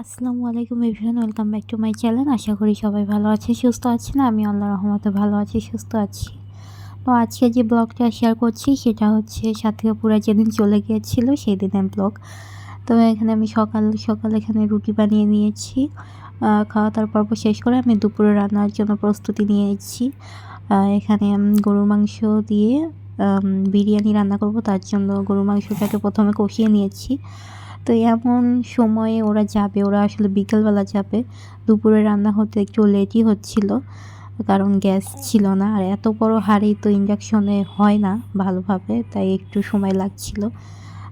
আসসালামু আলাইকুম everyone, welcome back to my channel. আশা করি সবাই ভালো আছে, সুস্থ আছেন। আমি আল্লাহর রহমতে ভালো আছি, সুস্থ আছি। তো আজকে যে ব্লগটা শেয়ার করছি সেটা হচ্ছে সাথীপুরা যেদিন চলে গিয়েছিল সেই দিনের ব্লগ। তো এখানে আমি সকাল সকাল এখানে রুটি বানিয়ে নিয়েছি। খাওয়া দাওয়ার পর্ব শেষ করে আমি দুপুরে রান্নার জন্য প্রস্তুতি নিয়েছি। এখানে গরুর মাংস দিয়ে বিরিয়ানি রান্না করব। তার জন্য গরুর মাংসটাকে প্রথমে কষিয়ে নিয়েছি। তো এমন সময়ে ওরা যাবে, ওরা আসলে বিকেলবেলা যাবে। দুপুরে রান্না হতে একটু লেটই হচ্ছিল, কারণ গ্যাস ছিল না। আর এত বড় হাঁড়ি তো ইন্ডাকশনে হয় না ভালোভাবে, তাই একটু সময় লাগছিল।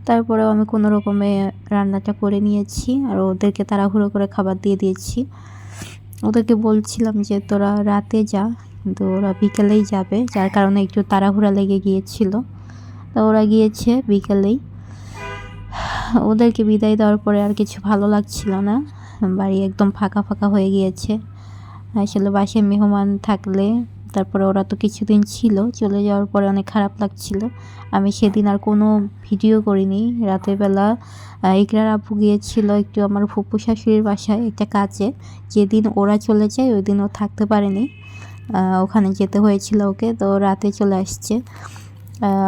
তারপরেও আমি কোনো রকমে রান্নাটা করে নিয়েছি আর ওদেরকে তাড়াহুড়ো করে খাবার দিয়ে দিয়েছি। ওদেরকে বলছিলাম যে তোরা রাতে যা, কিন্তু ওরা বিকেলেই যাবে, যার কারণে একটু তাড়াহুড়া লেগে গিয়েছিল। তো ওরা গিয়েছে বিকেলেই। ওদেরকে বিদায় দেওয়ার পরে আর কিছু ভালো লাগছিল না, বাড়ি একদম ফাঁকা ফাঁকা হয়ে গিয়েছে। আসলে বাসায় মেহমান থাকলে, তারপরে ওরা তো কিছুদিন ছিল, চলে যাওয়ার পরে অনেক খারাপ লাগছিল। আমি সেদিন আর কোনো ভিডিও করিনি। রাতের বেলা ইকরার আপু গিয়েছিল একটু আমার ফুপু শাশুড়ির বাসায় একটা কাজে। যেদিন ওরা চলে যায় ওই দিন ও থাকতে পারেনি, ওখানে যেতে হয়েছিল ওকে, তো রাতে চলে আসছে।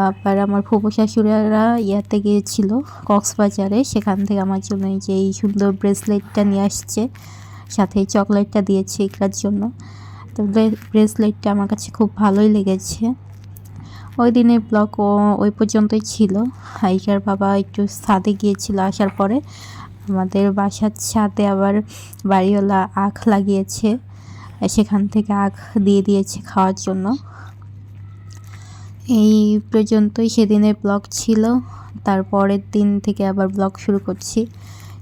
আবার আমার ফুপু শাশুড়িরা ইয়াতে গিয়েছিল কক্সবাজারে, সেখান থেকে আমার জন্য এই যে এই সুন্দর ব্রেসলেটটা নিয়ে আসছে, সাথে চকলেটটা দিয়েছে ইকরার জন্য। তো ব্রেসলেটটা আমার কাছে খুব ভালোই লেগেছে। ওই দিনের ব্লগ ওই পর্যন্তই ছিল। ইকরার বাবা একটু ছাদে গিয়েছিল, আসার পরে আমাদের বাসার ছাদে আবার বাড়িওয়ালা আখ লাগিয়েছে, সেখান থেকে আখ দিয়ে দিয়েছে খাওয়ার জন্য। এই পর্যন্তই সেদিনের ব্লগ ছিল। তারপরের দিন থেকে আবার ব্লগ শুরু করছি।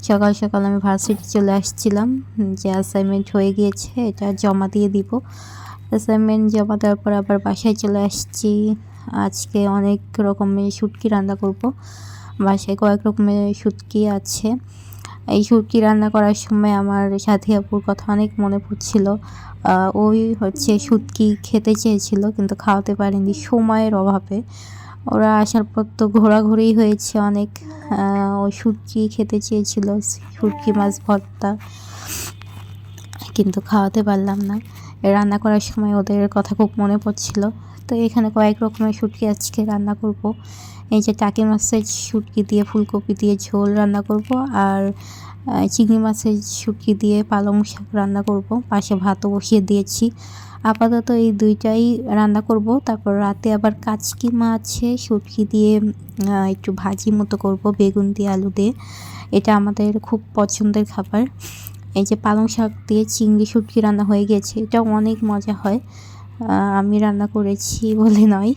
সকাল সকাল আমি ভার্সিটি চলে আসছিলাম, যে অ্যাসাইনমেন্ট হয়ে গিয়েছে এটা জমা দিয়ে দিব। অ্যাসাইনমেন্ট জমা দেওয়ার পর আবার বাসায় চলে আসছি। আজকে অনেক রকমের শুটকি রান্না করব। বাসায় কয়েক রকমের শুটকি আছে। এই শুটকি রান্না করার সময় আমার সাথী আপুর কথা অনেক মনে পড়ছিল। ওই হচ্ছে শুটকি খেতে চেয়েছিল কিন্তু খাওয়াতে পারিনি সময়ের অভাবে। ওরা আসার পর তো ঘোরাঘুরি হয়েছে অনেক। ওই শুটকি খেতে চেয়েছিল, শুটকি মাছ ভর্তা, কিন্তু খাওয়াতে পারলাম না। রান্না করার সময় ওদের কথা খুব মনে পড়ছিল। তো এখানে কয়েক রকমের শুটকি আজকে রান্না করব। এই যে টাকি মাছের শুটকি দিয়ে ফুলকপি দিয়ে ঝোল রান্না করব, আর চিংড়ি মাছের শুটকি দিয়ে পালং শাক রান্না করব। পাশে ভাতও বসিয়ে দিয়েছি। আপাতত এই দুইটাই রান্না করব। তারপর রাতে আবার কাচকি মাছে শুটকি দিয়ে একটু ভাজি মতো করব, বেগুন দিয়ে আলু দিয়ে। এটা আমাদের খুব পছন্দের খাবার। এই যে পালং শাক দিয়ে চিংড়ি শুটকি রান্না হয়ে গেছে, এটাও অনেক মজা হয়। আমি রান্না করেছি বলে নয়,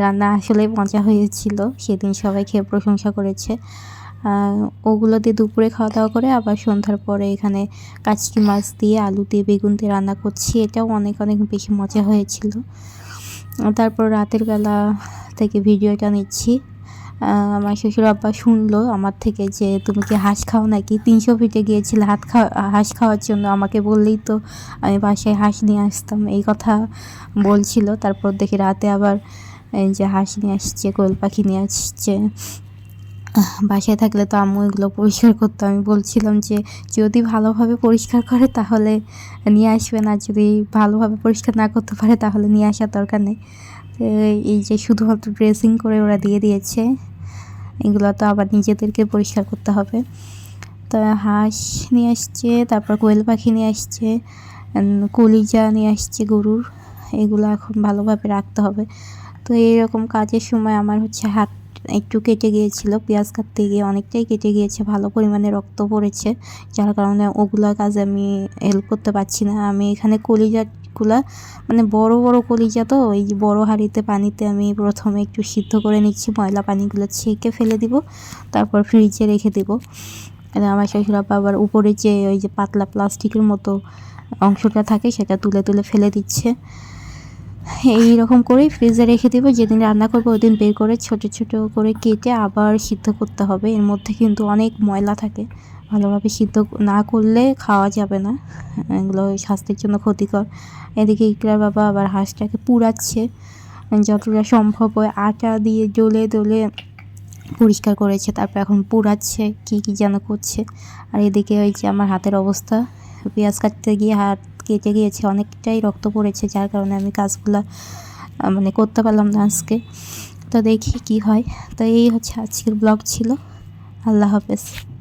রান্না আসলে মজা হয়েছিল, সেদিন সবাই খেয়ে প্রশংসা করেছে। ওগুলো দিয়ে দুপুরে খাওয়া দাওয়া করে আবার সন্ধ্যার পরে এখানে কাচকি মাছ দিয়ে আলু দিয়ে বেগুন দিয়ে রান্না করছি, এটাও অনেক অনেক বেশি মজা হয়েছিল। তারপর রাতের বেলা থেকে ভিডিওটা নিচ্ছি। আমার শ্বশুর আব্বা শুনলো আমার থেকে যে তুমি কি হাঁস খাও নাকি, 300 ফিটে গিয়েছিলে হাঁস খাওয়ার জন্য, আমাকে বললেই তো আমি বাসায় হাঁস নিয়ে আসতাম, এই কথা বলছিল। তারপর দেখি রাতে আবার যে হাঁস নিয়ে আসছে, কোয়েল পাখি নিয়ে আসছে। বাসায় থাকলে তো আম্মু এগুলো পরিষ্কার করতো। আমি বলছিলাম যে যদি ভালোভাবে পরিষ্কার করে তাহলে নিয়ে আসবে, না যদি ভালোভাবে পরিষ্কার না করতে পারে তাহলে নিয়ে আসার দরকার নেই। এই যে শুধুমাত্র ড্রেসিং করে ওরা দিয়ে দিয়েছে, এগুলো তো আবার নিজেদেরকে পরিষ্কার করতে হবে। তো হাঁস নিয়ে আসছে, তারপর কোয়েল পাখি নিয়ে আসছে, কলিজা নিয়ে আসছে গরুর, এগুলো এখন ভালোভাবে রাখতে হবে। তো এইরকম কাজের সময় আমার হচ্ছে হাত একটু কেটে গিয়েছিল, পেঁয়াজ কাটতে গিয়ে অনেকটাই কেটে গিয়েছে, ভালো পরিমাণে রক্ত পড়েছে, যার কারণে ওগুলো কাজে আমি হেল্প করতে পারছি না। আমি এখানে কলিজাগুলা মানে বড় বড় কলিজা, তো এই যে বড় হাঁড়িতে পানিতে আমি প্রথমে একটু সিদ্ধ করে নিচ্ছি, ময়লা পানিগুলো ছেঁকে ফেলে দিব, তারপর ফ্রিজে রেখে দিব। আমার শ্বশুর আবার উপরে যে ওই যে পাতলা প্লাস্টিকের মতো অংশটা থাকে সেটা তুলে তুলে ফেলে দিচ্ছে। এই রকম করেই ফ্রিজে রেখে দেবো, যেদিন রান্না করবো ওই দিন বের করে ছোট ছোট করে কেটে আবার সিদ্ধ করতে হবে। এর মধ্যে কিন্তু অনেক ময়লা থাকে, ভালোভাবে সিদ্ধ না করলে খাওয়া যাবে না, এগুলো স্বাস্থ্যের জন্য ক্ষতিকর। এদিকে ইকরার বাবা আবার হাঁসটাকে পুড়াচ্ছে, যতটা সম্ভব ওই আটা দিয়ে ডলে ডলে পরিষ্কার করেছে, তারপর এখন পুড়াচ্ছে, কি কি যেন করছে। আর এদিকে ওই যে আমার হাতের অবস্থা, পেঁয়াজ কাটতে গিয়ে হাত কেটে গিয়েছে, অনেকটাই রক্ত পড়েছে, যার কারণে আমি কাজগুলো মানে করতে পারলাম না আজকে। তো দেখি কি হয়। তো এই হচ্ছে আজকের ব্লগ ছিল। আল্লাহ হাফেজ।